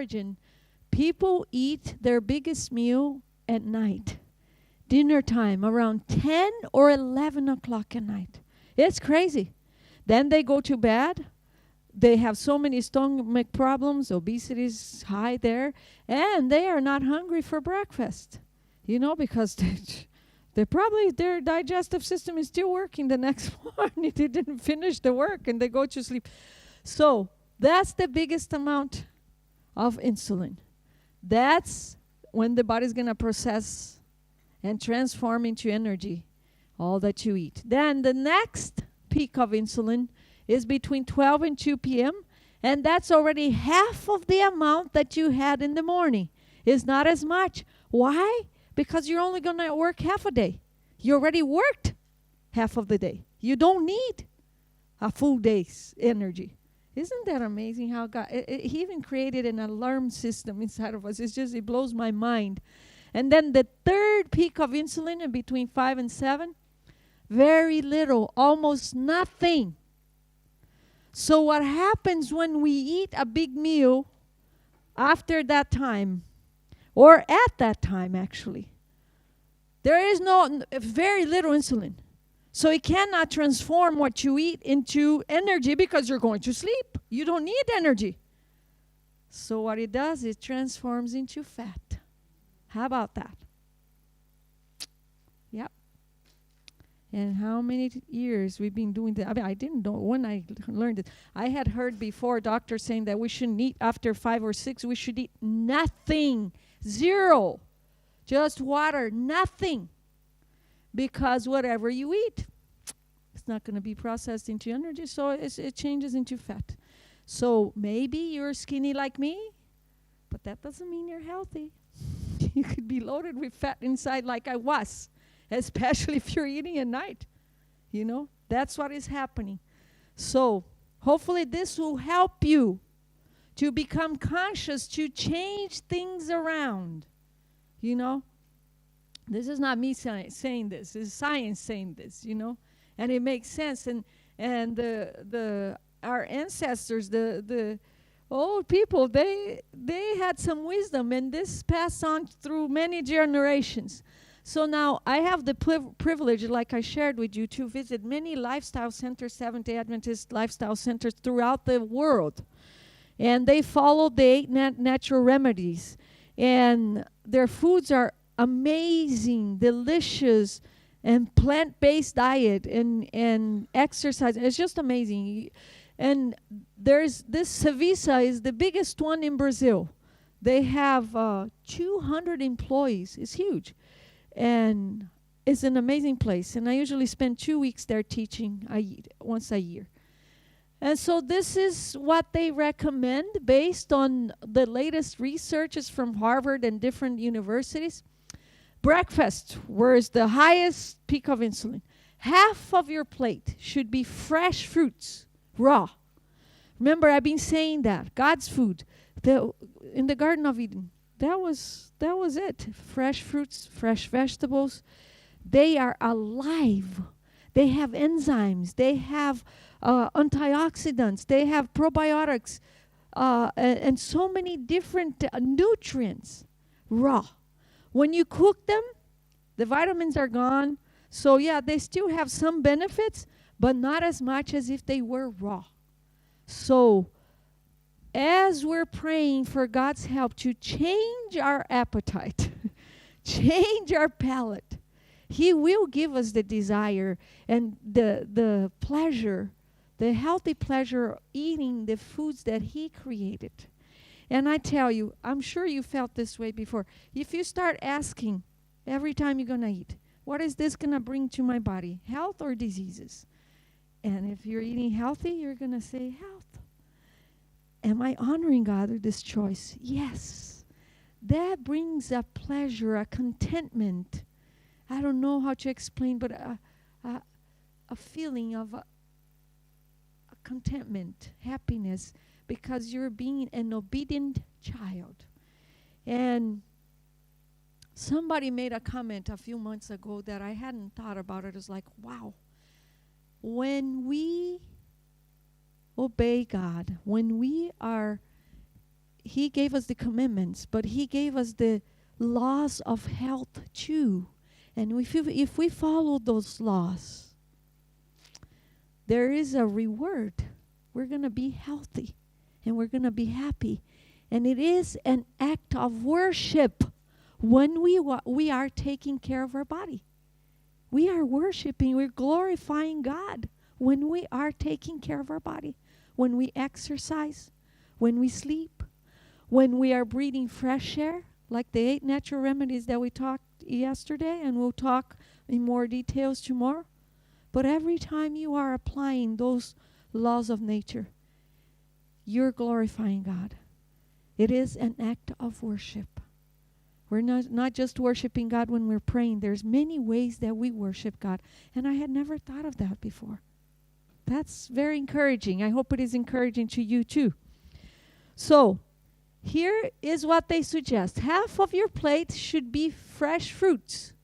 origin. People eat their biggest meal at night, dinner time, around 10 or 11 o'clock at night. It's crazy. Then they go to bed. They have so many stomach problems, obesity is high there, and they are not hungry for breakfast, because their digestive system is still working the next morning. They didn't finish the work and they go to sleep. So that's the biggest amount of insulin. That's when the body's going to process and transform into energy all that you eat. Then the next peak of insulin is between 12 and 2 p.m., and that's already half of the amount that you had in the morning. It's not as much. Why? Because you're only going to work half a day. You already worked half of the day. You don't need a full day's energy. Isn't that amazing how God, he even created an alarm system inside of us. It blows my mind. And then the third peak of insulin in between 5 and 7, very little, almost nothing. So what happens when we eat a big meal after that time, or at that time actually, there is very little insulin. So it cannot transform what you eat into energy because you're going to sleep. You don't need energy. So what it does, it transforms into fat. How about that? Yep. And how many years we've been doing that? I mean, I didn't know when I learned it. I had heard before doctors saying that we shouldn't eat after 5 or 6. We should eat nothing, zero, just water, nothing. Because whatever you eat, it's not going to be processed into energy, so it changes into fat. So maybe you're skinny like me, but that doesn't mean you're healthy. You could be loaded with fat inside like I was. Especially if you're eating at night. That's what is happening. So hopefully this will help you to become conscious, to change things around. This is not me saying this. This is science saying this, and it makes sense. And our ancestors, the old people, they had some wisdom, and this passed on through many generations. So now I have the privilege, like I shared with you, to visit many lifestyle centers, Seventh-day Adventist lifestyle centers throughout the world. And they follow the 8 natural remedies. And their foods are amazing, delicious, and plant-based diet and exercise. It's just amazing. And there's this Savisa is the biggest one in Brazil. They have 200 employees. It's huge. And it's an amazing place. And I usually spend 2 weeks there teaching once a year. And so this is what they recommend based on the latest researches from Harvard and different universities. Breakfast, where is the highest peak of insulin. Half of your plate should be fresh fruits, raw. Remember, I've been saying that. God's food. In the Garden of Eden, that was it. Fresh fruits, fresh vegetables. They are alive. They have enzymes. They have antioxidants. They have probiotics. And so many different nutrients. Raw. When you cook them, the vitamins are gone. So yeah, they still have some benefits, but not as much as if they were raw. So as we're praying for God's help to change our appetite, change our palate, He will give us the desire and the pleasure, the healthy pleasure of eating the foods that He created. And I tell you, I'm sure you felt this way before. If you start asking every time you're going to eat, what is this going to bring to my body, health or diseases? And if you're eating healthy, you're going to say health. Am I honoring God with this choice? Yes. That brings a pleasure, a contentment. I don't know how to explain, but a feeling of a contentment, happiness, because you're being an obedient child. And somebody made a comment a few months ago that I hadn't thought about. It was like, wow. When we obey God, when we are He gave us the commandments, but He gave us the laws of health too. And if we follow those laws, there is a reward. We're going to be healthy and we're going to be happy. And it is an act of worship when we are taking care of our body. We are worshiping, we're glorifying God when we are taking care of our body, when we exercise, when we sleep, when we are breathing fresh air, like the 8 natural remedies that we talked yesterday, and we'll talk in more details tomorrow. But every time you are applying those laws of nature, you're glorifying God. It is an act of worship. We're not just worshiping God when we're praying. There's many ways that we worship God. And I had never thought of that before. That's very encouraging. I hope it is encouraging to you too. So, here is what they suggest. Half of your plate should be fresh fruits.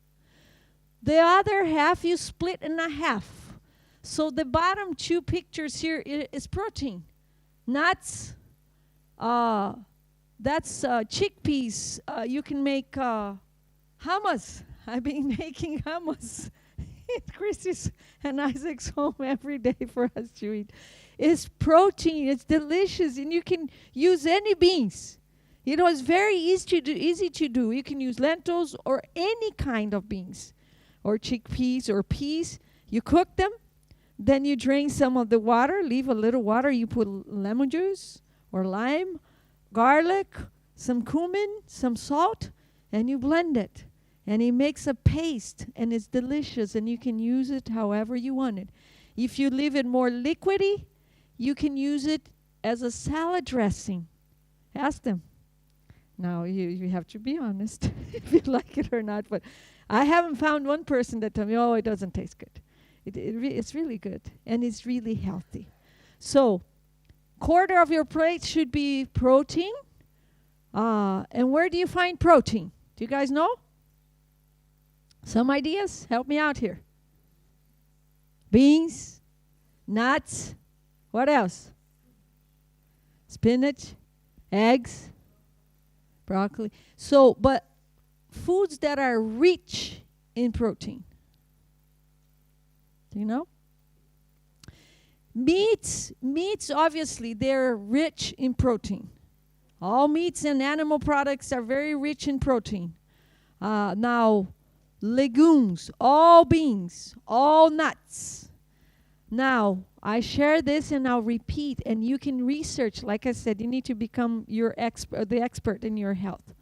The other half you split in a half. So the bottom 2 pictures here is protein. Nuts, that's chickpeas. You can make hummus. I've been making hummus. Christy's and Isaac's home every day for us to eat. It's protein. It's delicious, and you can use any beans. You know, it's very easy to do. You can use lentils or any kind of beans, or chickpeas or peas. You cook them, then you drain some of the water. Leave a little water. You put lemon juice or lime, garlic, some cumin, some salt, and you blend it. And it makes a paste, and it's delicious, and you can use it however you want it. If you leave it more liquidy, you can use it as a salad dressing. Ask them. Now, you have to be honest if you like it or not. But I haven't found one person that told me, oh, it doesn't taste good. It's really good, and it's really healthy. So, quarter of your plate should be protein. And where do you find protein? Do you guys know? Some ideas? Help me out here. Beans, nuts, what else? Spinach, eggs, broccoli. So, but foods that are rich in protein. Do you know? Meats obviously, they're rich in protein. All meats and animal products are very rich in protein. Now, legumes, all beans, all nuts. Now, I share this and I'll repeat, and you can research. Like I said, you need to become the expert in your health.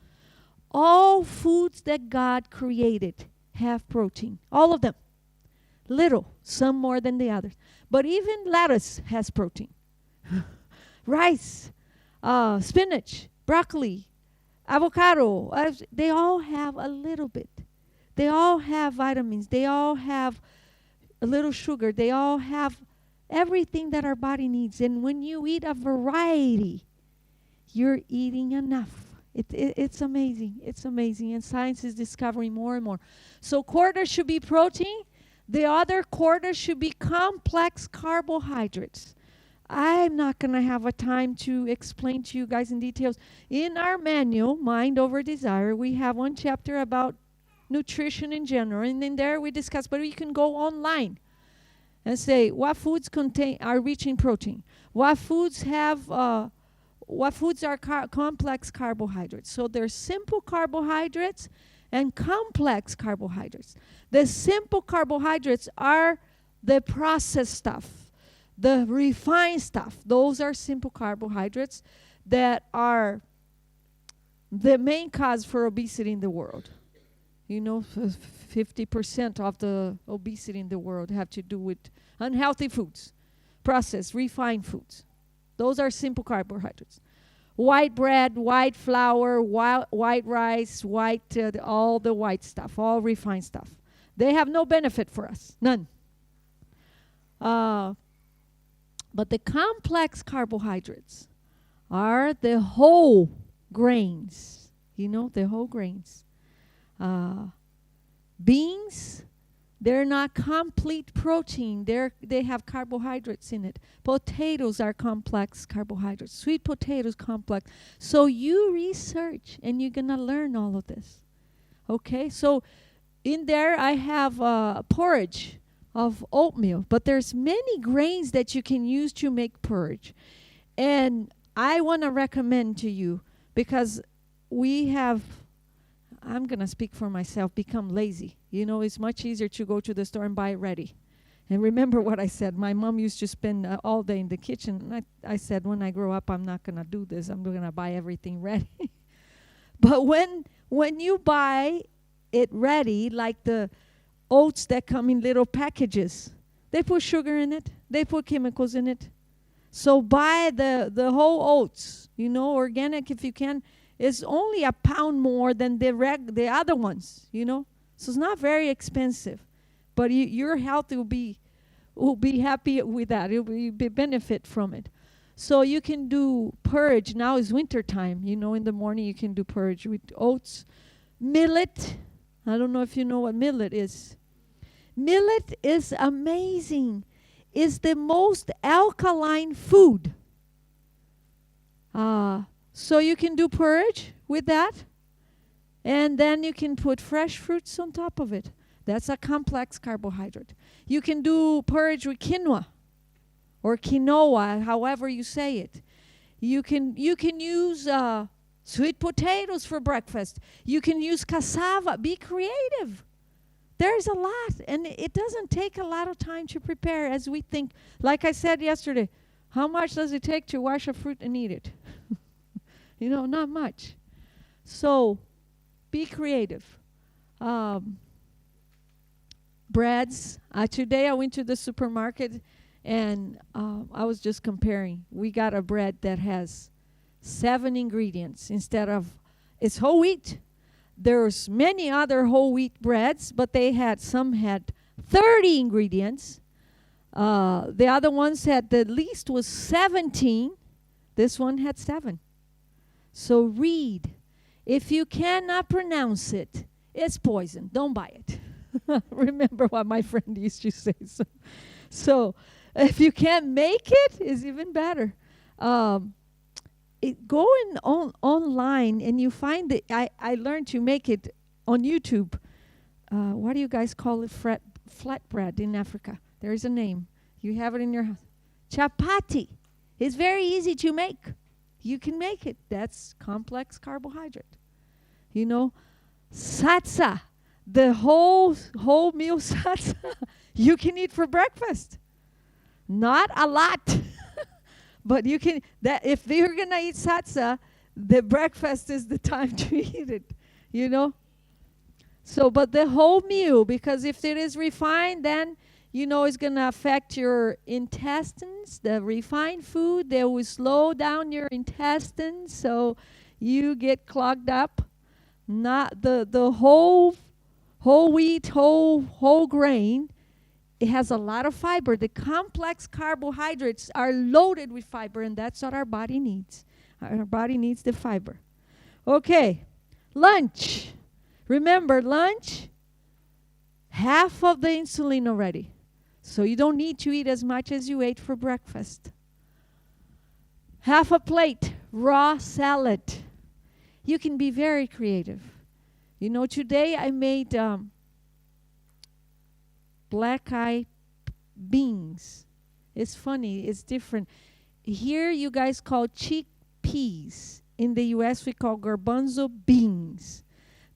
All foods that God created have protein. All of them. Little, some more than the others. But even lettuce has protein. Rice, spinach, broccoli, avocado, they all have a little bit. They all have vitamins. They all have a little sugar. They all have everything that our body needs. And when you eat a variety, you're eating enough. It's amazing. It's amazing. And science is discovering more and more. So quarter should be protein. The other quarter should be complex carbohydrates. I'm not going to have a time to explain to you guys in details. In our manual, Mind Over Desire, we have one chapter about nutrition in general, and in there we discuss, but you can go online and say what foods are rich in protein, what foods are complex carbohydrates. So there's simple carbohydrates and complex carbohydrates. The simple carbohydrates are the processed stuff, the refined stuff. Those are simple carbohydrates that are the main cause for obesity in the world. You know, 50% of the obesity in the world have to do with unhealthy foods, processed, refined foods. Those are simple carbohydrates. White bread, white flour, white rice, all the white stuff, all refined stuff. They have no benefit for us, none. But the complex carbohydrates are the whole grains. You know, the whole grains. Beans, They're not complete protein. They have carbohydrates in it. Potatoes are complex carbohydrates. Sweet potatoes complex. So you research and you're going to learn all of this. Okay? So in there I have porridge of oatmeal, but there's many grains that you can use to make porridge. And I want to recommend to you, because we have, I'm going to speak for myself, become lazy. You know, it's much easier to go to the store and buy it ready. And remember what I said. My mom used to spend all day in the kitchen. And I said, when I grow up, I'm not going to do this. I'm going to buy everything ready. But when you buy it ready, like the oats that come in little packages, they put sugar in it. They put chemicals in it. So buy the whole oats, you know, organic if you can. It's only a pound more than the other ones, you know. So it's not very expensive, but your health will be happy with that. You'll be benefit from it. So you can do porridge. Now is winter time, you know. In the morning you can do porridge with oats, millet. I don't know if you know what millet is. Millet is amazing. It's the most alkaline food. So you can do porridge with that. And then you can put fresh fruits on top of it. That's a complex carbohydrate. You can do porridge with quinoa or quinoa, however you say it. You can use sweet potatoes for breakfast. You can use cassava. Be creative. There's a lot, and it doesn't take a lot of time to prepare as we think. Like I said yesterday, how much does it take to wash a fruit and eat it? You know, not much. So be creative. Breads. Today I went to the supermarket and I was just comparing. We got a bread that has 7 ingredients instead of, it's whole wheat. There's many other whole wheat breads, but some had 30 ingredients. The other ones had, the least was 17. This one had 7. So read. If you cannot pronounce it, it's poison. Don't buy it. Remember what my friend used to say. So if you can't make it, it's even better. Online and you find it. I learned to make it on YouTube. What do you guys call it? Flatbread in Africa. There is a name. You have it in your house. Chapati. It's very easy to make. You can make it. That's complex carbohydrate. You know, satsa, the whole meal satsa, you can eat for breakfast. Not a lot. But you can, that if you're going to eat satsa, the breakfast is the time to eat it, you know. So, but the whole meal, because if it is refined, then, you know, it's going to affect your intestines. The refined food, they will slow down your intestines, so you get clogged up. Not the whole wheat, whole grain. It has a lot of fiber. The complex carbohydrates are loaded with fiber, and that's what our body needs. Our body needs the fiber. Okay, lunch. Remember, lunch, half of the insulin already. So you don't need to eat as much as you ate for breakfast. Half a plate, raw salad. You can be very creative. You know, today I made black-eyed beans. It's funny. It's different. Here you guys call chickpeas. In the U.S. we call garbanzo beans.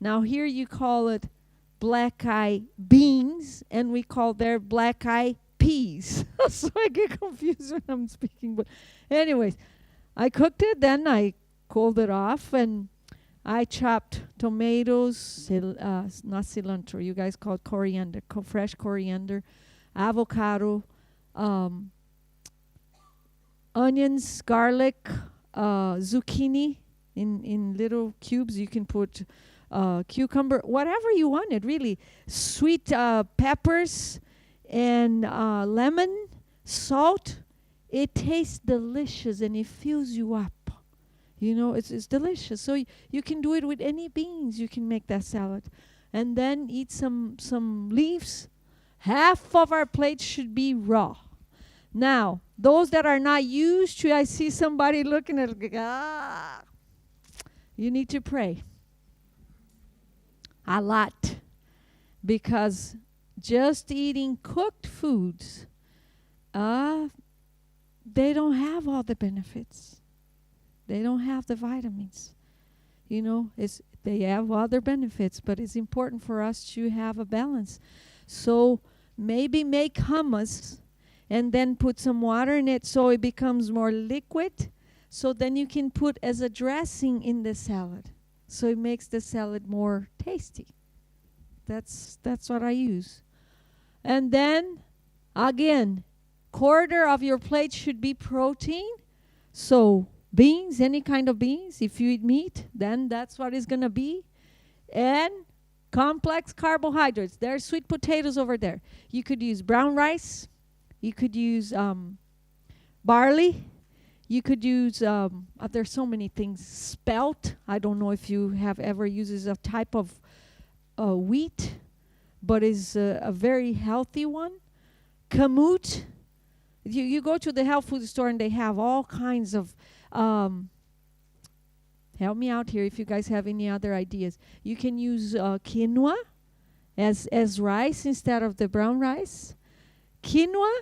Now here you call it black-eyed beans, and we call their black-eyed peas. So I get confused when I'm speaking. But anyways, I cooked it. Then I cooled it off, and I chopped tomatoes, not cilantro, you guys call it coriander, fresh coriander, avocado, onions, garlic, zucchini in little cubes. You can put cucumber, whatever you wanted, really. Sweet peppers and lemon, salt. It tastes delicious and it fills you up. You know, it's delicious. So you can do it with any beans. You can make that salad. And then eat some leaves Half of our plate should be raw. Now, those that are not used to, I see somebody looking at it, you need to pray a lot, because just eating cooked foods, they don't have all the benefits. They don't have the vitamins. They have other benefits, but it's important for us to have a balance. So maybe make hummus and then put some water in it so it becomes more liquid. So then you can put as a dressing in the salad. So it makes the salad more tasty. That's what I use. And then, again, quarter of your plate should be protein. So beans, any kind of beans. If you eat meat, then that's what it's going to be. And complex carbohydrates. There's sweet potatoes over there. You could use brown rice. You could use barley. You could use, there's so many things. Spelt. I don't know if you have ever used a type of wheat, but is a very healthy one. Kamut. You go to the health food store and they have all kinds of, help me out here if you guys have any other ideas. You can use quinoa as rice instead of the brown rice. Quinoa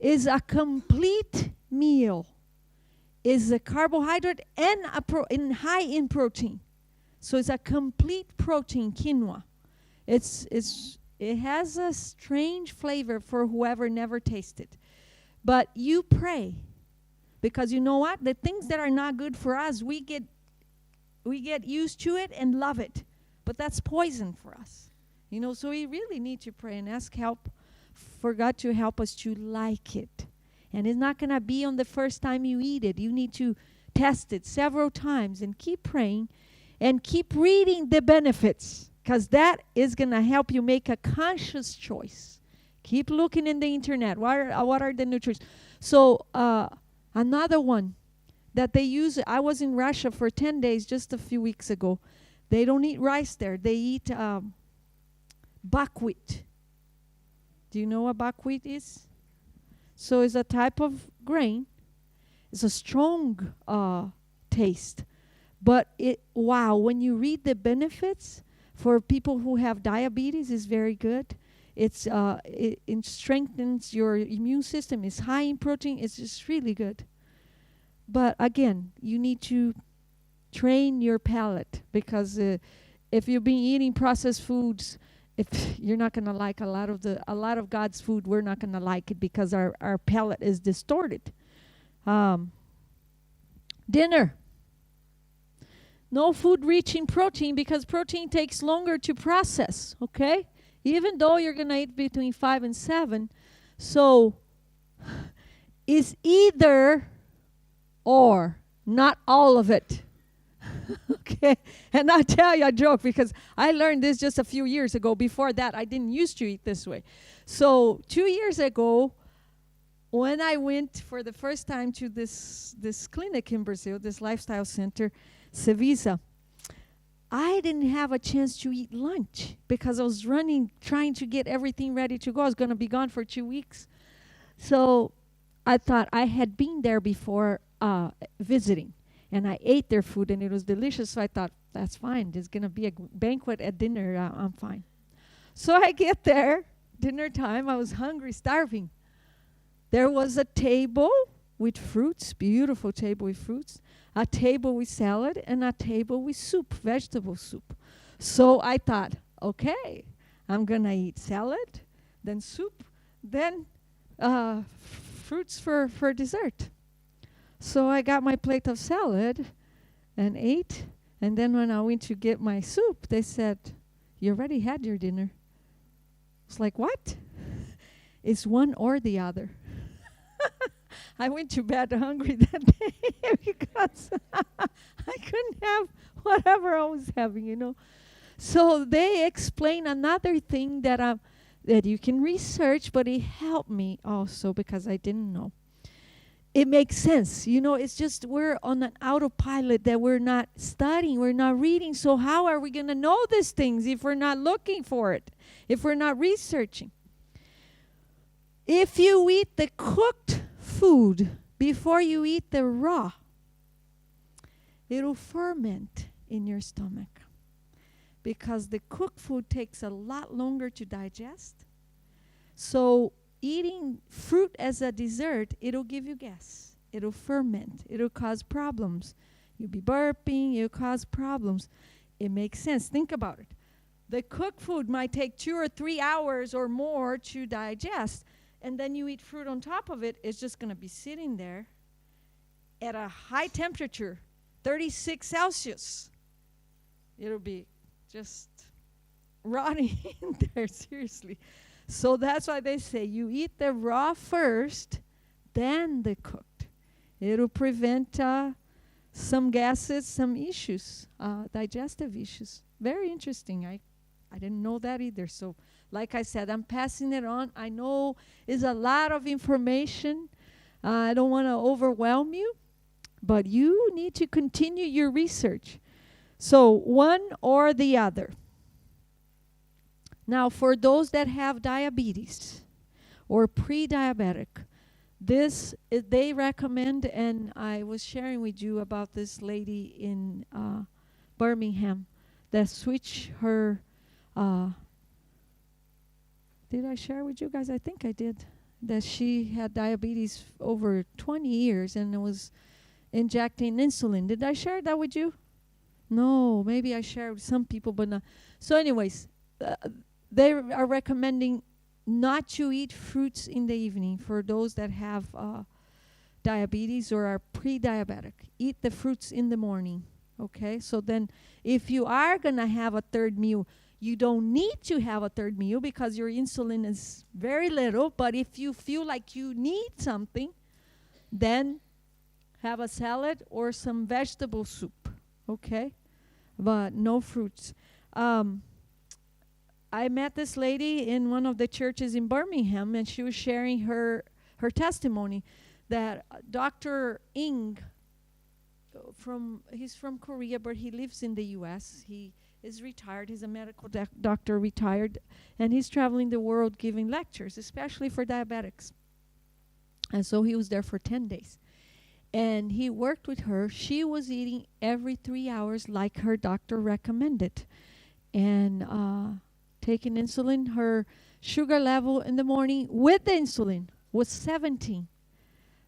is a complete meal. Is a carbohydrate and high in protein. So it's a complete protein, quinoa. It has a strange flavor for whoever never tasted. But you pray, because you know what? The things that are not good for us, we get used to it and love it. But that's poison for us. So we really need to pray and ask help for God to help us to like it. And it's not going to be on the first time you eat it. You need to test it several times and keep praying and keep reading the benefits, because that is going to help you make a conscious choice. Keep looking in the internet. What are the nutrients? So another one that they use, I was in Russia for 10 days just a few weeks ago. They don't eat rice there. They eat buckwheat. Do you know what buckwheat is? So it's a type of grain. It's a strong taste. But when you read the benefits for people who have diabetes, it's very good. It strengthens your immune system. It's high in protein. It's just really good. But again, you need to train your palate, because if you've been eating processed foods, if you're not going to like a lot of God's food, we're not going to like it because our palate is distorted. Dinner. No food rich in protein, because protein takes longer to process, okay? Even though you're going to eat between 5 and 7. So it's either or, not all of it. Okay, and I'll tell you a joke, because I learned this just a few years ago. Before that, I didn't used to eat this way. So 2 years ago, when I went for the first time to this clinic in Brazil, this lifestyle center, Cevisa, I didn't have a chance to eat lunch because I was running, trying to get everything ready to go. I was going to be gone for 2 weeks. So I thought, I had been there before visiting. And I ate their food, and it was delicious. So I thought, that's fine. There's going to be a banquet at dinner. I'm fine. So I get there, dinner time. I was hungry, starving. There was a table with fruits, beautiful table with fruits, a table with salad, and a table with soup, vegetable soup. So I thought, okay, I'm going to eat salad, then soup, then fruits for dessert. So I got my plate of salad and ate. And then when I went to get my soup, they said, you already had your dinner. It's like, what? It's one or the other. I went to bed hungry that day because I couldn't have whatever I was having, So they explain another thing that you can research, but it helped me also because I didn't know. It makes sense. It's just we're on an autopilot that we're not studying, we're not reading. So how are we going to know these things if we're not looking for it, if we're not researching? If you eat the cooked food before you eat the raw, it'll ferment in your stomach because the cooked food takes a lot longer to digest. So eating fruit as a dessert, it'll give you gas. It'll ferment. It'll cause problems. You'll be burping. It'll cause problems. It makes sense. Think about it. The cooked food might take 2 or 3 hours or more to digest. And then you eat fruit on top of it. It's just going to be sitting there at a high temperature, 36 Celsius. It'll be just rotting in there, seriously. So that's why they say you eat the raw first, then the cooked. It'll prevent some gases, some issues, digestive issues. Very interesting. I didn't know that either. So like I said, I'm passing it on. I know it's a lot of information. I don't want to overwhelm you, but you need to continue your research. So one or the other. Now, for those that have diabetes or pre-diabetic, they recommend, and I was sharing with you about this lady in Birmingham that switched her. Did I share with you guys? I think I did. That she had diabetes over 20 years and was injecting insulin. Did I share that with you? No, maybe I shared with some people, but not. So anyways, they are recommending not to eat fruits in the evening for those that have diabetes or are pre-diabetic. Eat the fruits in the morning, okay? So then if you are going to have a third meal, you don't need to have a third meal because your insulin is very little. But if you feel like you need something, then have a salad or some vegetable soup, okay? But no fruits. I met this lady in one of the churches in Birmingham, and she was sharing her testimony that Dr. Ng, he's from Korea, but he lives in the U.S. He is retired. He's a medical doctor, retired, and he's traveling the world giving lectures, especially for diabetics. And so he was there for 10 days. And he worked with her. She was eating every 3 hours like her doctor recommended. And taking insulin, her sugar level in the morning with the insulin was 17.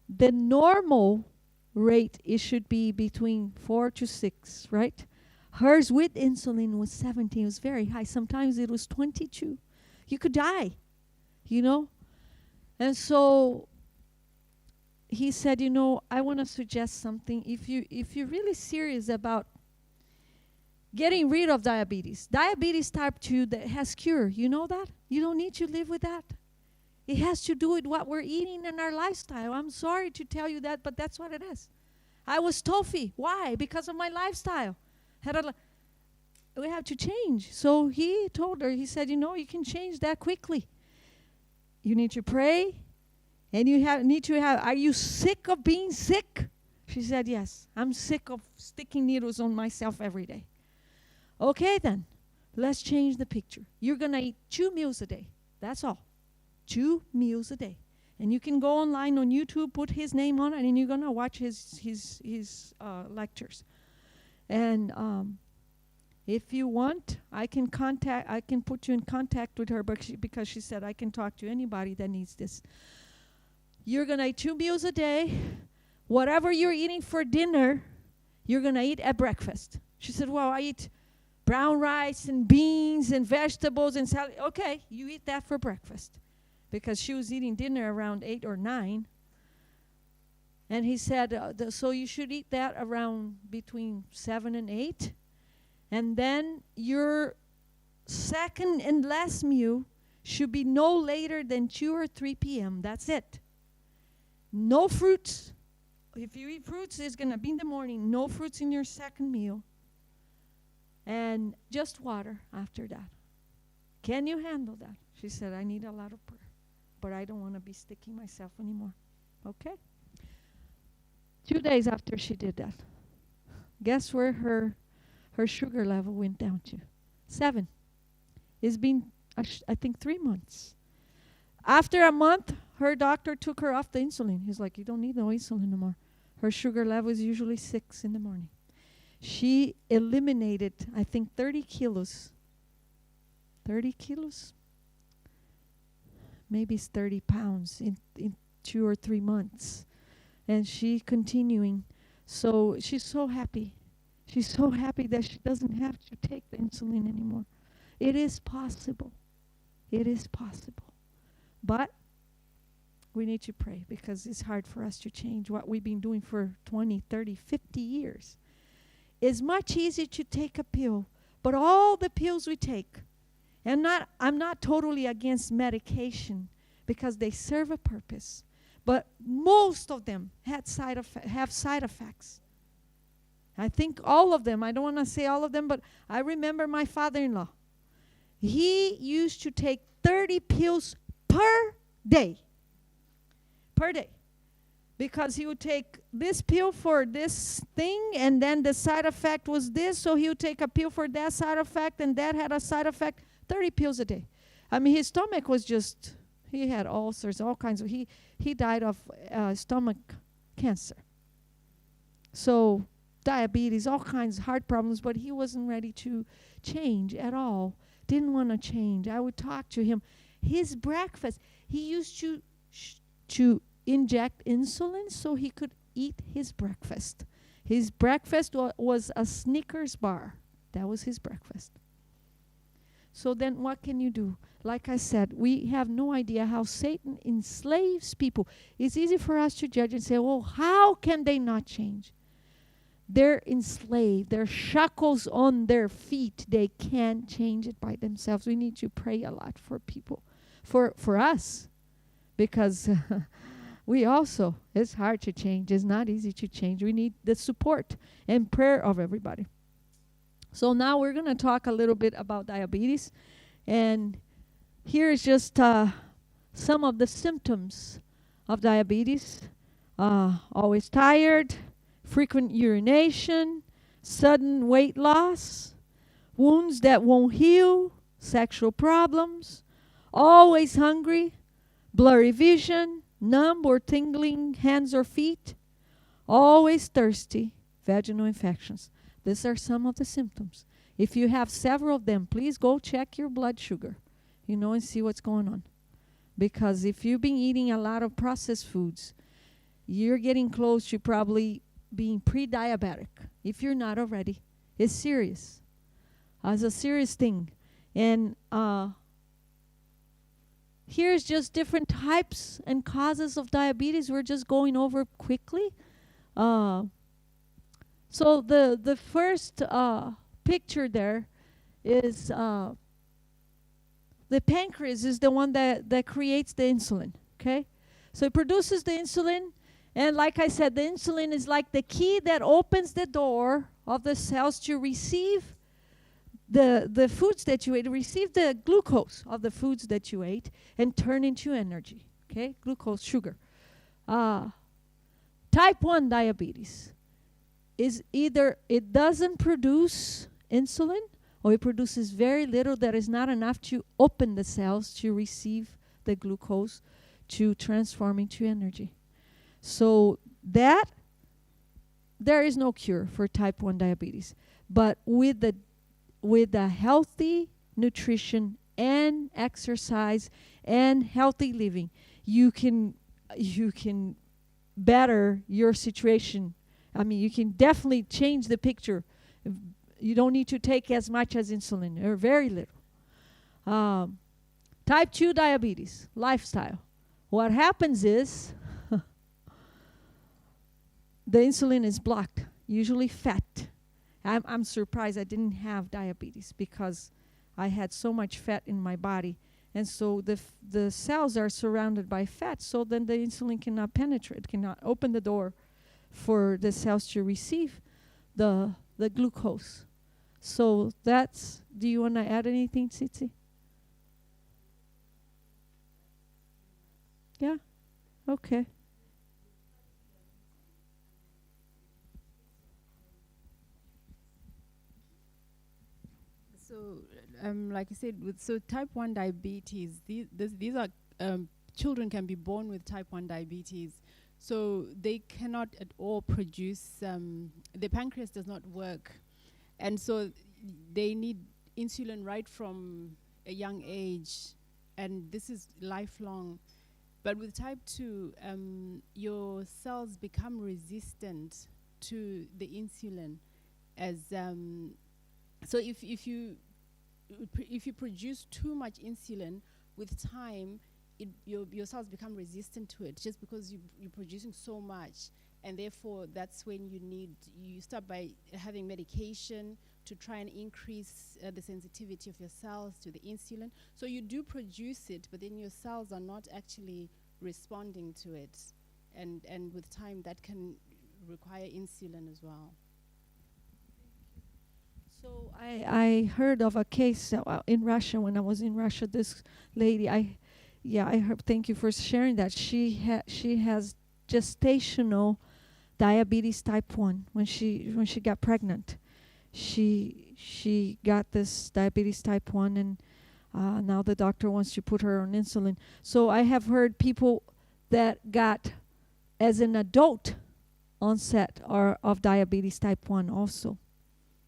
The normal rate, it should be between 4 to 6, right? Hers with insulin was 17. It was very high. Sometimes it was 22. You could die, you know? And so he said, you know, I want to suggest something. If you're really serious about getting rid of diabetes type 2 that has cure, you know that? You don't need to live with that. It has to do with what we're eating in our lifestyle. I'm sorry to tell you that, but that's what it is. I was toffee. Why? Because of my lifestyle. We have to change. So he told her, he said, you know, you can change that quickly. You need to pray, and you need to have, are you sick of being sick? She said, yes, I'm sick of sticking needles on myself every day. Okay, then, let's change the picture. You're going to eat 2 meals a day. That's all. 2 meals a day. And you can go online on YouTube, put his name on it, and you're going to watch his lectures. And if you want, I can put you in contact with her, because she said I can talk to anybody that needs this. You're going to eat 2 meals a day. Whatever you're eating for dinner, you're going to eat at breakfast. She said, well, I eat brown rice and beans and vegetables and salad. Okay, you eat that for breakfast. Because she was eating dinner around 8 or 9. And he said, so you should eat that around between 7 and 8. And then your second and last meal should be no later than 2 or 3 p.m. That's it. No fruits. If you eat fruits, it's going to be in the morning. No fruits in your second meal. And just water after that. Can you handle that? She said, I need a lot of prayer. But I don't want to be sticking myself anymore. Okay? 2 days after she did that, guess where her sugar level went down to? 7. It's been, I think, 3 months. After a month, her doctor took her off the insulin. He's like, you don't need no insulin no more. Her sugar level is usually 6 in the morning. She eliminated, I think, 30 kilos. 30 kilos? Maybe it's 30 pounds in 2 or 3 months. And she continuing. So she's so happy. She's so happy that she doesn't have to take the insulin anymore. It is possible. It is possible. But we need to pray because it's hard for us to change what we've been doing for 20, 30, 50 years. It's much easier to take a pill, but all the pills we take, and I'm not totally against medication because they serve a purpose, but most of them have side effects. I think all of them, I don't want to say all of them, but I remember my father-in-law. He used to take 30 pills per day. Per day. Because he would take this pill for this thing, and then the side effect was this, so he would take a pill for that side effect, and that had a side effect. 30 pills a day. I mean, his stomach was just, he had ulcers, all kinds of, he died of stomach cancer. So, diabetes, all kinds of heart problems, but he wasn't ready to change at all. Didn't want to change. I would talk to him. His breakfast, he used to inject insulin so he could eat his breakfast. His breakfast was a Snickers bar. That was his breakfast. So then what can you do? Like I said, we have no idea how Satan enslaves people. It's easy for us to judge and say, well, how can they not change? They're enslaved. They're shackles on their feet. They can't change it by themselves. We need to pray a lot for people, for us, because we also, it's hard to change. It's not easy to change. We need the support and prayer of everybody. So now we're going to talk a little bit about diabetes. And here is just some of the symptoms of diabetes. Always tired, frequent urination, sudden weight loss, wounds that won't heal, sexual problems, always hungry, blurry vision, numb or tingling hands or feet, always thirsty, vaginal infections. These are some of the symptoms. If you have several of them, please go check your blood sugar, and see what's going on. Because if you've been eating a lot of processed foods, you're getting close to probably being pre-diabetic. If you're not already, it's serious. It's a serious thing. And here's just different types and causes of diabetes. We're just going over quickly. So the first picture there is the pancreas is the one that creates the insulin, okay? So it produces the insulin, and like I said, the insulin is like the key that opens the door of the cells to receive the foods that you ate, receive the glucose of the foods that you ate and turn into energy, okay? Glucose, sugar. Type 1 diabetes is either it doesn't produce insulin or it produces very little that is not enough to open the cells to receive the glucose to transform into energy. So that there is no cure for type 1 diabetes. But with the healthy nutrition and exercise and healthy living, you can better your situation. I mean, you can definitely change the picture. You don't need to take as much as insulin, or very little. Type 2 diabetes, lifestyle. What happens is the insulin is blocked, usually fat. I'm surprised I didn't have diabetes because I had so much fat in my body. And so the cells are surrounded by fat, so then the insulin cannot penetrate, cannot open the door for the cells to receive the glucose. So that's, do you want to add anything, Tsitsi? Yeah? Okay. So, like you said, so type 1 diabetes, these are children can be born with type 1 diabetes. So they cannot at all produce, the pancreas does not work. And so they need insulin right from a young age. And this is lifelong. But with type 2, your cells become resistant to the insulin. So if you produce too much insulin, with time, your cells become resistant to it just because you're producing so much. And therefore, that's when you start by having medication to try and increase the sensitivity of your cells to the insulin. So you do produce it, but then your cells are not actually responding to it. And with time, that can require insulin as well. So I heard of a case in Russia when I was in Russia. This lady, I heard. Thank you for sharing that. She has gestational diabetes type 1 when she got pregnant. She got this diabetes type 1, and now the doctor wants to put her on insulin. So I have heard people that got as an adult onset of diabetes type 1 also.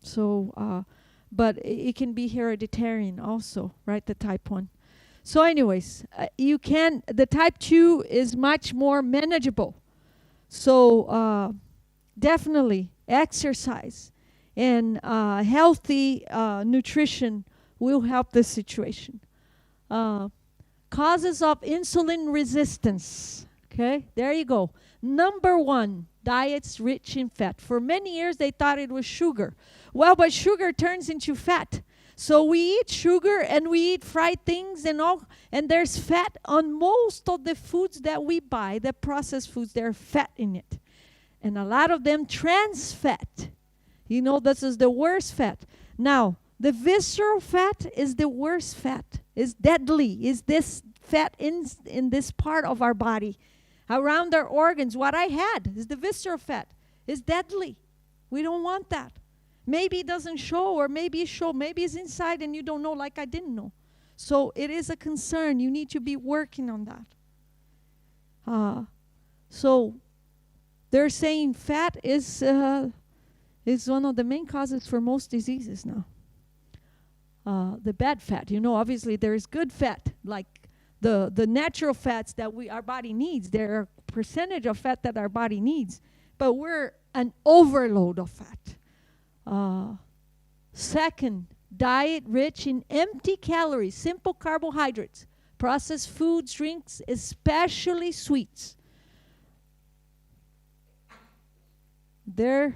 So, but it can be hereditary also, right? The type 1. So anyways, the type 2 is much more manageable. So definitely exercise and healthy nutrition will help this situation. Causes of insulin resistance. Okay, there you go. Number 1, diets rich in fat. For many years, they thought it was sugar. Well, but sugar turns into fat. So we eat sugar and we eat fried things and all, and there's fat on most of the foods that we buy, the processed foods, there's fat in it. And a lot of them trans fat. You know, this is the worst fat. Now, the visceral fat is the worst fat. It's deadly. Is this fat in this part of our body, around our organs? What I had is the visceral fat. It's deadly. We don't want that. Maybe it doesn't show, or maybe it shows. Maybe it's inside and you don't know, like I didn't know. So it is a concern. You need to be working on that. So they're saying fat is one of the main causes for most diseases now. The bad fat. You know, obviously there is good fat, like the natural fats that our body needs. There are a percentage of fat that our body needs, but we're an overload of fat. Second, diet rich in empty calories, simple carbohydrates, processed foods, drinks, especially sweets. They're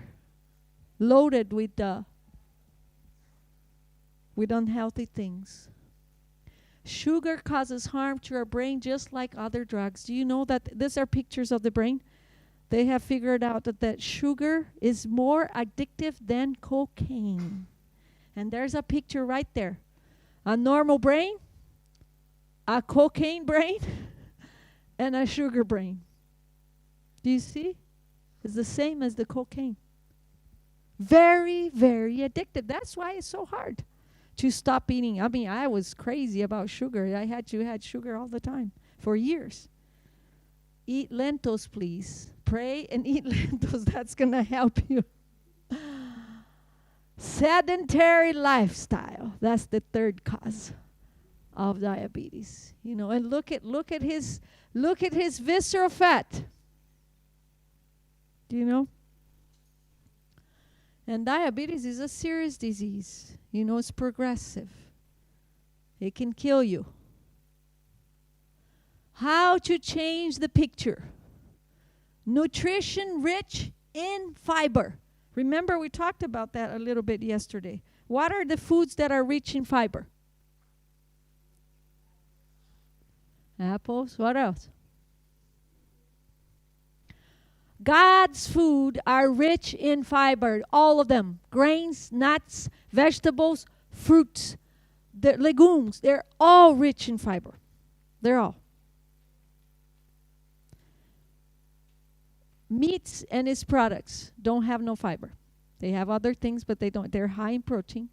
loaded with unhealthy things. Sugar causes harm to our brain just like other drugs. Do you know that these are pictures of the brain? They have figured out that sugar is more addictive than cocaine. And there's a picture right there. A normal brain, a cocaine brain, and a sugar brain. Do you see? It's the same as the cocaine. Very, very addictive. That's why it's so hard to stop eating. I mean, I was crazy about sugar. I had sugar all the time for years. Eat lentils, please. Pray and eat lentils. That's going to help you. Sedentary lifestyle. That's the third cause of diabetes. You know, and look at his visceral fat. Do you know? And diabetes is a serious disease. You know, it's progressive. It can kill you. How to change the picture? Nutrition rich in fiber. Remember, we talked about that a little bit yesterday. What are the foods that are rich in fiber? Apples. What else? God's food are rich in fiber, all of them. Grains, nuts, vegetables, fruits, the legumes, they're all rich in fiber. They're all. Meats and its products don't have no fiber. They have other things, but they don't. They're high in protein.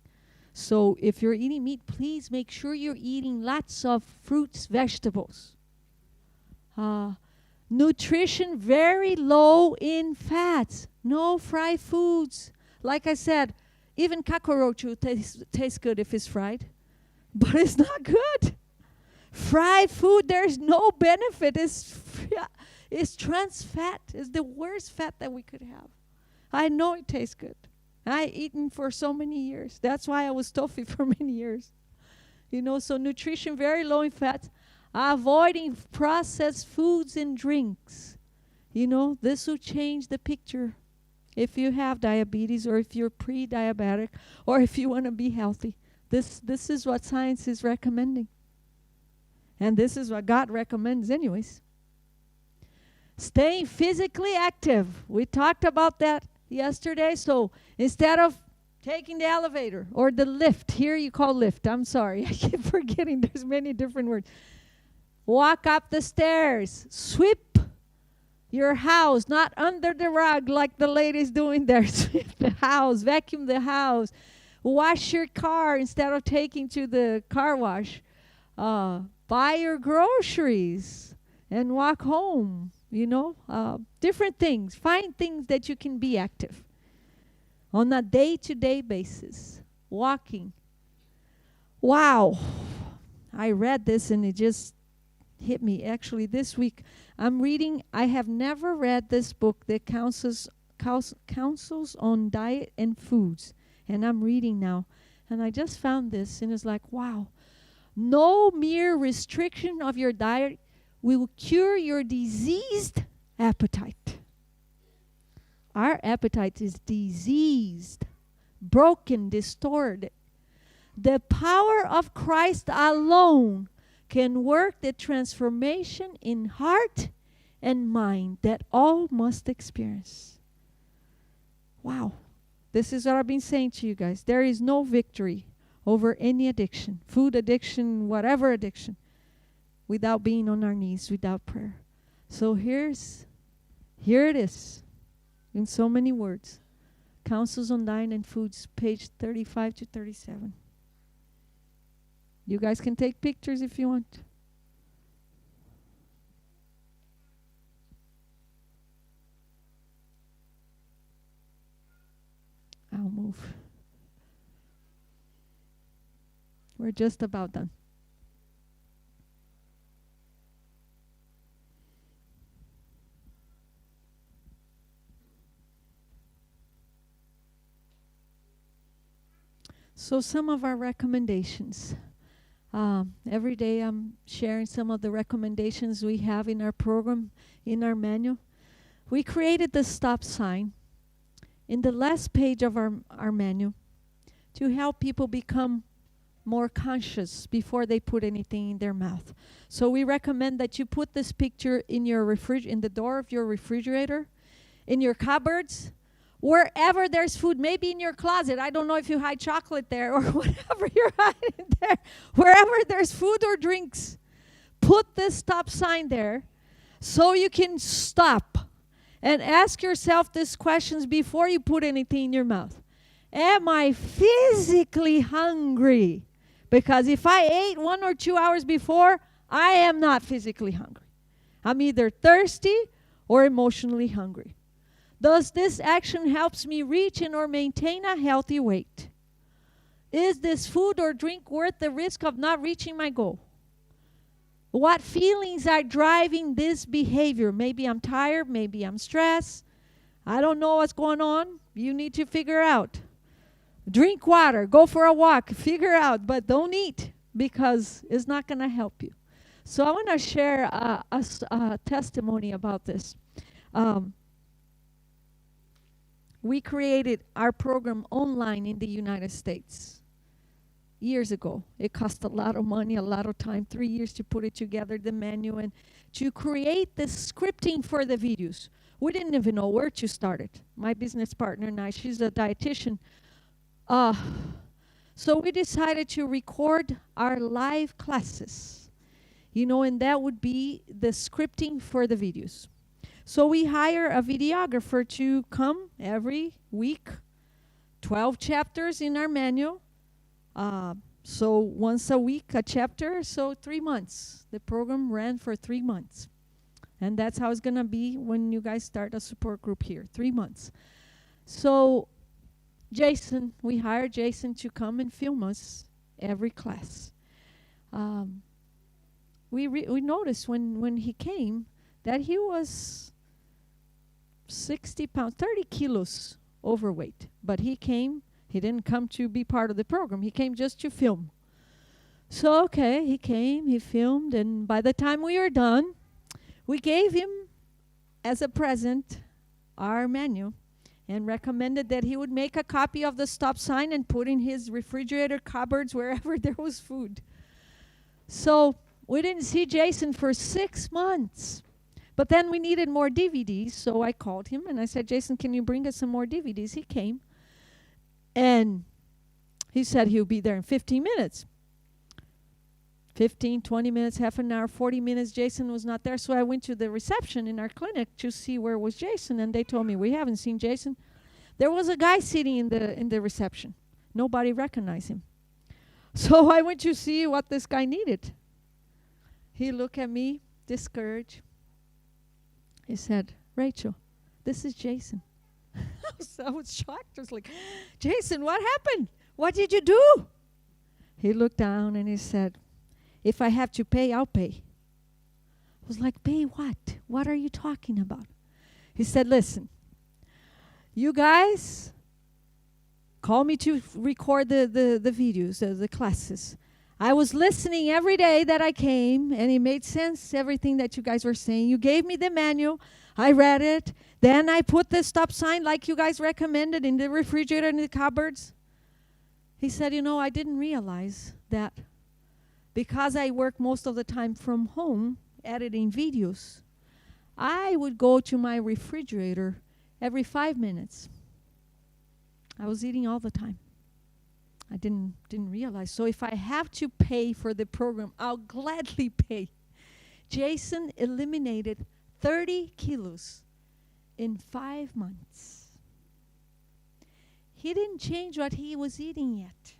So if you're eating meat, please make sure you're eating lots of fruits, vegetables. Nutrition very low in fats. No fried foods. Like I said, even cockroach will taste good if it's fried. But it's not good. Fried food, there's no benefit. It's trans fat. It's the worst fat that we could have. I know it tastes good. I eaten for so many years. That's why I was tofu for many years. So nutrition very low in fats. Avoiding processed foods and drinks. This will change the picture if you have diabetes or if you're pre-diabetic or if you want to be healthy. This is what science is recommending. And this is what God recommends anyways. Staying physically active. We talked about that yesterday. So instead of taking the elevator or the lift, here you call lift. I'm sorry. I keep forgetting. There's many different words. Walk up the stairs. Sweep your house, not under the rug like the ladies doing there. Sweep the house. Vacuum the house. Wash your car instead of taking to the car wash. Buy your groceries and walk home. Different things. Find things that you can be active on a day-to-day basis. Walking. Wow. I read this and it just hit me. Actually, this week I'm reading. I have never read this book that counsels on diet and foods. And I'm reading now. And I just found this and it's like, wow. No mere restriction of your diet will cure your diseased appetite. Our appetite is diseased, broken, distorted. The power of Christ alone can work the transformation in heart and mind that all must experience. Wow. This is what I've been saying to you guys. There is no victory over any addiction, food addiction, whatever addiction, without being on our knees, without prayer. So here it is, in so many words. Counsels on Diet and Foods, page 35 to 37. You guys can take pictures if you want. I'll move. We're just about done. So some of our recommendations. Every day I'm sharing some of the recommendations we have in our program, in our manual. We created the stop sign in the last page of our manual to help people become more conscious before they put anything in their mouth. So we recommend that you put this picture in your in the door of your refrigerator, in your cupboards, wherever there's food, maybe in your closet. I don't know if you hide chocolate there or whatever you're hiding there. Wherever there's food or drinks, put this stop sign there so you can stop and ask yourself these questions before you put anything in your mouth. Am I physically hungry? Because if I ate 1 or 2 hours before, I am not physically hungry. I'm either thirsty or emotionally hungry. Does this action helps me reach and or maintain a healthy weight? Is this food or drink worth the risk of not reaching my goal? What feelings are driving this behavior? Maybe I'm tired, maybe I'm stressed. I don't know what's going on. You need to figure out. Drink water, go for a walk, figure out, but don't eat because it's not going to help you. So I want to share a testimony about this. We created our program online in the United States years ago. It cost a lot of money, a lot of time, 3 years to put it together, the manual, and to create the scripting for the videos. We didn't even know where to start it. My business partner and I, she's a dietitian. So we decided to record our live classes, and that would be the scripting for the videos. So we hire a videographer to come every week, 12 chapters in our manual. So once a week, a chapter, so 3 months. The program ran for 3 months. And that's how it's going to be when you guys start a support group here, 3 months. So Jason, we hired Jason to come and film us every class. We noticed when he came that he was 60 pounds, 30 kilos overweight. But he didn't come to be part of the program. He came just to film. So, okay, he came, he filmed, and by the time we were done, we gave him as a present our menu and recommended that he would make a copy of the stop sign and put in his refrigerator cupboards wherever there was food. So we didn't see Jason for 6 months. But then we needed more DVDs, so I called him and I said, Jason, can you bring us some more DVDs? He came, and he said he'll be there in 15 minutes. 15, 20 minutes, half an hour, 40 minutes, Jason was not there. So I went to the reception in our clinic to see where was Jason, and they told me, we haven't seen Jason. There was a guy sitting in the reception. Nobody recognized him. So I went to see what this guy needed. He looked at me, discouraged. He said, Rachel, this is Jason. I was shocked. I was like, Jason, what happened? What did you do? He looked down and he said, if I have to pay, I'll pay. I was like, pay what? What are you talking about? He said, listen, you guys call me to record the videos, the classes. I was listening every day that I came, and it made sense, everything that you guys were saying. You gave me the manual. I read it. Then I put the stop sign like you guys recommended in the refrigerator and the cupboards. He said, I didn't realize that because I work most of the time from home, editing videos, I would go to my refrigerator every 5 minutes. I was eating all the time. I didn't realize. So if I have to pay for the program, I'll gladly pay. Jason eliminated 30 kilos in 5 months. He didn't change what he was eating yet.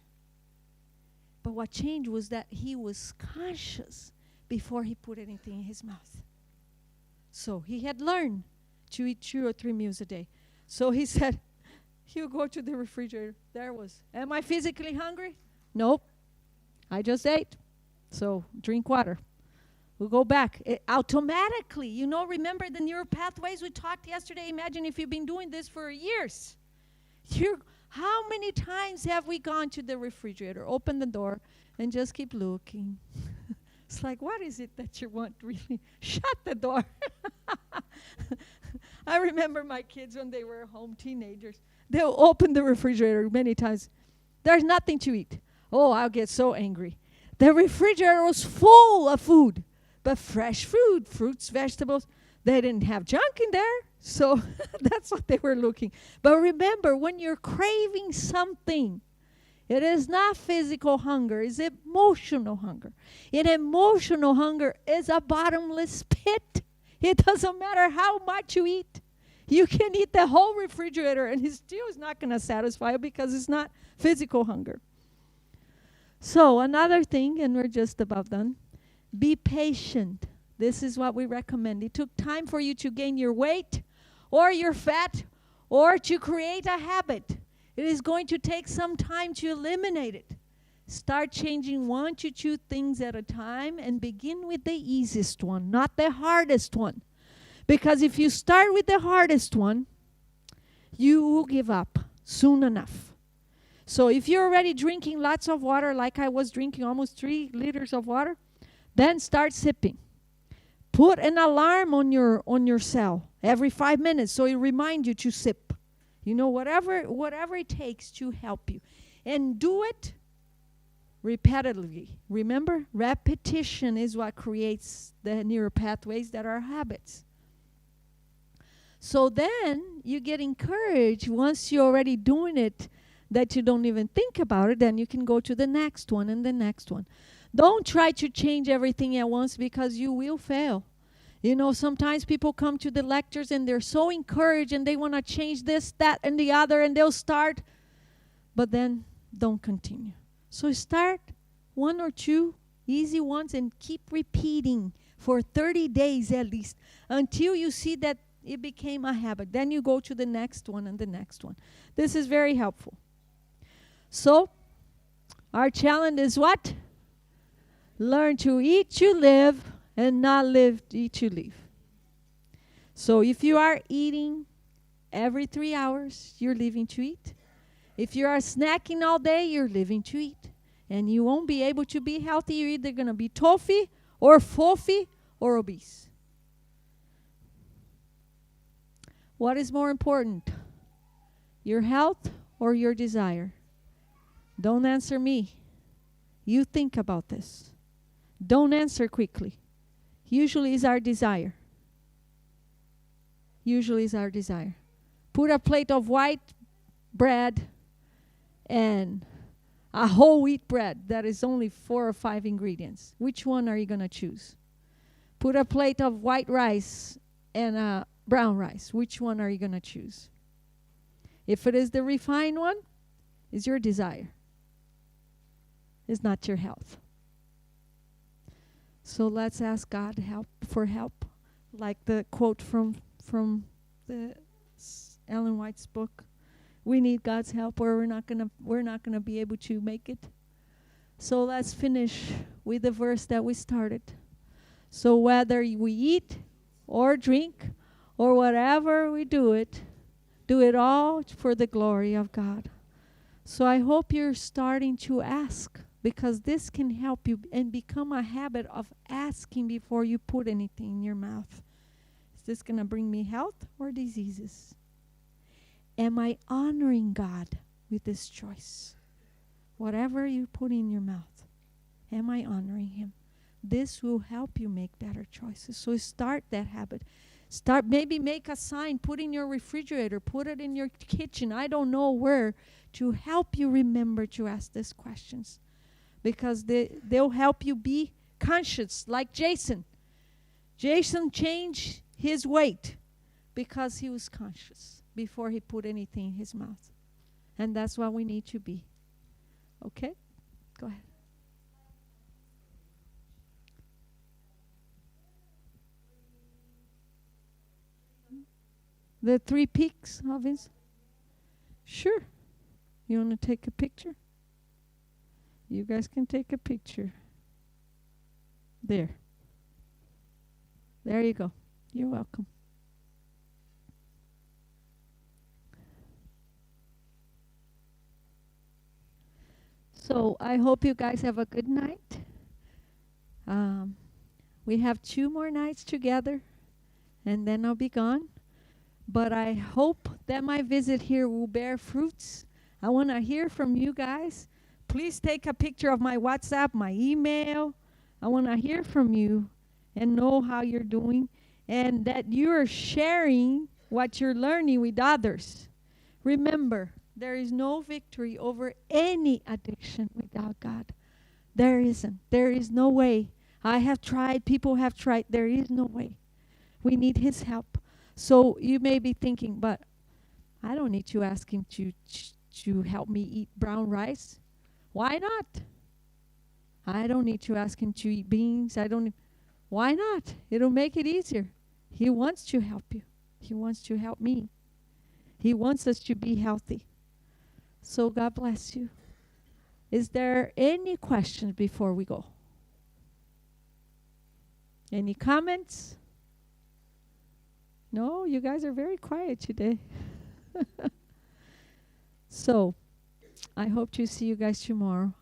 But what changed was that he was conscious before he put anything in his mouth. So he had learned to eat 2 or 3 meals a day. So he said, he'll go to the refrigerator. There was, am I physically hungry? Nope. I just ate. So drink water. We'll go back. It automatically, remember the neural pathways we talked yesterday? Imagine if you've been doing this for years. How many times have we gone to the refrigerator, open the door, and just keep looking? It's like, what is it that you want, really? Shut the door. I remember my kids when they were home, teenagers. They'll open the refrigerator many times. There's nothing to eat. Oh, I'll get so angry. The refrigerator was full of food, but fresh food, fruits, vegetables. They didn't have junk in there, so that's what they were looking. But remember, when you're craving something, it is not physical hunger, it's emotional hunger. And emotional hunger is a bottomless pit. It doesn't matter how much you eat. You can eat the whole refrigerator and it still is not going to satisfy you because it's not physical hunger. So another thing, and we're just about done, be patient. This is what we recommend. It took time for you to gain your weight or your fat or to create a habit. It is going to take some time to eliminate it. Start changing 1 to 2 things at a time and begin with the easiest one, not the hardest one. Because if you start with the hardest one, you will give up soon enough. So if you're already drinking lots of water, like I was drinking almost 3 liters of water, then start sipping. Put an alarm on your cell every 5 minutes so it reminds you to sip. Whatever it takes to help you. And do it repetitively. Remember, repetition is what creates the neural pathways that are habits. So then you get encouraged once you're already doing it that you don't even think about it, then you can go to the next one and the next one. Don't try to change everything at once because you will fail. Sometimes people come to the lectures and they're so encouraged and they want to change this, that, and the other, and they'll start, but then don't continue. So start 1 or 2 easy ones and keep repeating for 30 days at least, until you see that it became a habit. Then you go to the next one and the next one. This is very helpful. So, our challenge is what? Learn to eat to live and not live to eat to live. So if you are eating every 3 hours, you're living to eat. If you are snacking all day, you're living to eat. And you won't be able to be healthy. You're either going to be toffy or fofy or obese. What is more important? Your health or your desire? Don't answer me. You think about this. Don't answer quickly. Usually is our desire. Usually is our desire. Put a plate of white bread and a whole wheat bread that is only 4 or 5 ingredients. Which one are you going to choose? Put a plate of white rice and brown rice. Which one are you going to choose? If it is the refined one, it's your desire. It's not your health. So let's ask God for help. Like the quote from the Ellen White's book. We need God's help or we're not gonna be able to make it. So let's finish with the verse that we started. So whether we eat or drink or whatever we do it all for the glory of God. So I hope you're starting to ask, because this can help you and become a habit of asking before you put anything in your mouth. Is this going to bring me health or diseases? Am I honoring God with this choice? Whatever you put in your mouth, am I honoring Him? This will help you make better choices. So start that habit. Maybe make a sign, put in your refrigerator, put it in your kitchen, I don't know where, to help you remember to ask these questions. Because they'll help you be conscious, like Jason. Jason changed his weight because he was conscious before he put anything in his mouth. And that's what we need to be. Okay? Go ahead. The 3 peaks of his? Sure. You want to take a picture? You guys can take a picture. There. There you go. You're welcome. So I hope you guys have a good night. We have 2 more nights together, and then I'll be gone. But I hope that my visit here will bear fruits. I want to hear from you guys. Please take a picture of my WhatsApp, my email. I want to hear from you and know how you're doing, and that you're sharing what you're learning with others. Remember, there is no victory over any addiction without God. There isn't. There is no way. I have tried. People have tried. There is no way. We need His help. So you may be thinking, but I don't need to ask Him to help me eat brown rice. Why not? I don't need to ask Him to eat beans. Why not? It'll make it easier. He wants to help you. He wants to help me. He wants us to be healthy. So God bless you. Is there any questions before we go? Any comments? No, you guys are very quiet today. So, I hope to see you guys tomorrow.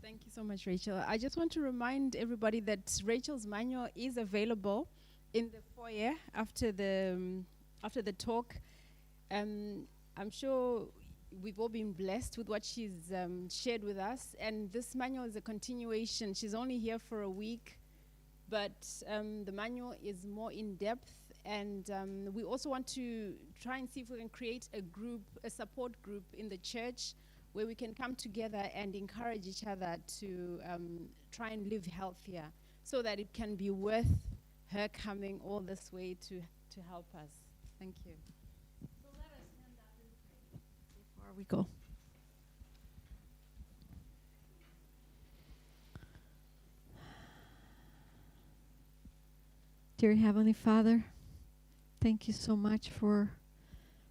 Thank you so much, Rachel. I just want to remind everybody that Rachel's manual is available in the foyer after the talk. I'm sure we've all been blessed with what she's shared with us, and this manual is a continuation. She's only here for a week, but the manual is more in depth, and we also want to try and see if we can create a support group in the church where we can come together and encourage each other to try and live healthier, so that it can be worth her coming all this way to help us. Thank you. So let us stand up and pray before we go. Dear Heavenly Father, thank you so much for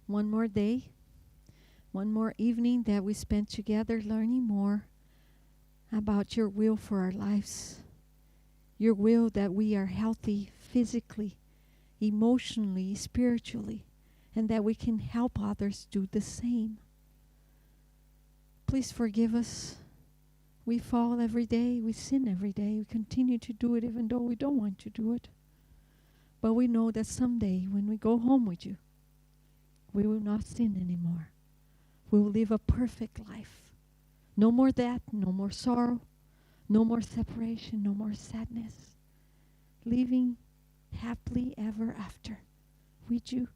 one more day, one more evening that we spent together learning more about your will for our lives. Your will that we are healthy physically, emotionally, spiritually, and that we can help others do the same. Please forgive us. We fall every day. We sin every day. We continue to do it even though we don't want to do it. But we know that someday when we go home with you, we will not sin anymore. We will live a perfect life. No more death, no more sorrow, no more separation, no more sadness. Living happily ever after with you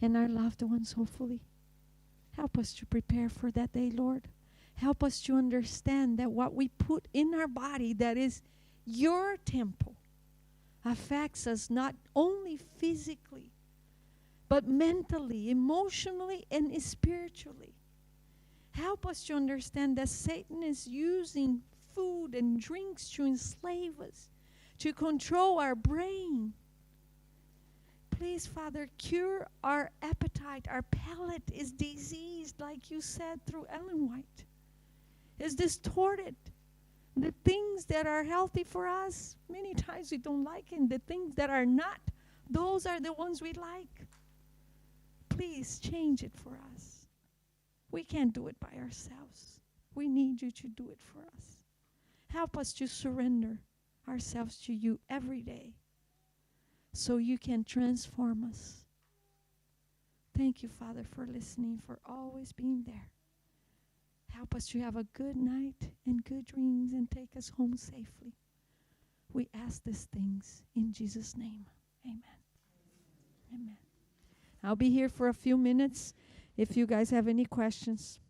and our loved ones, hopefully. Help us to prepare for that day, Lord. Help us to understand that what we put in our body, that is your temple, affects us not only physically, but mentally, emotionally, and spiritually. Help us to understand that Satan is using food and drinks to enslave us, to control our brain. Please, Father, cure our appetite. Our palate is diseased, like you said through Ellen White. It's distorted. The things that are healthy for us, many times we don't like, and the things that are not, those are the ones we like. Please change it for us. We can't do it by ourselves. We need you to do it for us. Help us to surrender ourselves to you every day so you can transform us. Thank you, Father, for listening, for always being there. Help us to have a good night and good dreams and take us home safely. We ask these things in Jesus' name. Amen. Amen. I'll be here for a few minutes if you guys have any questions.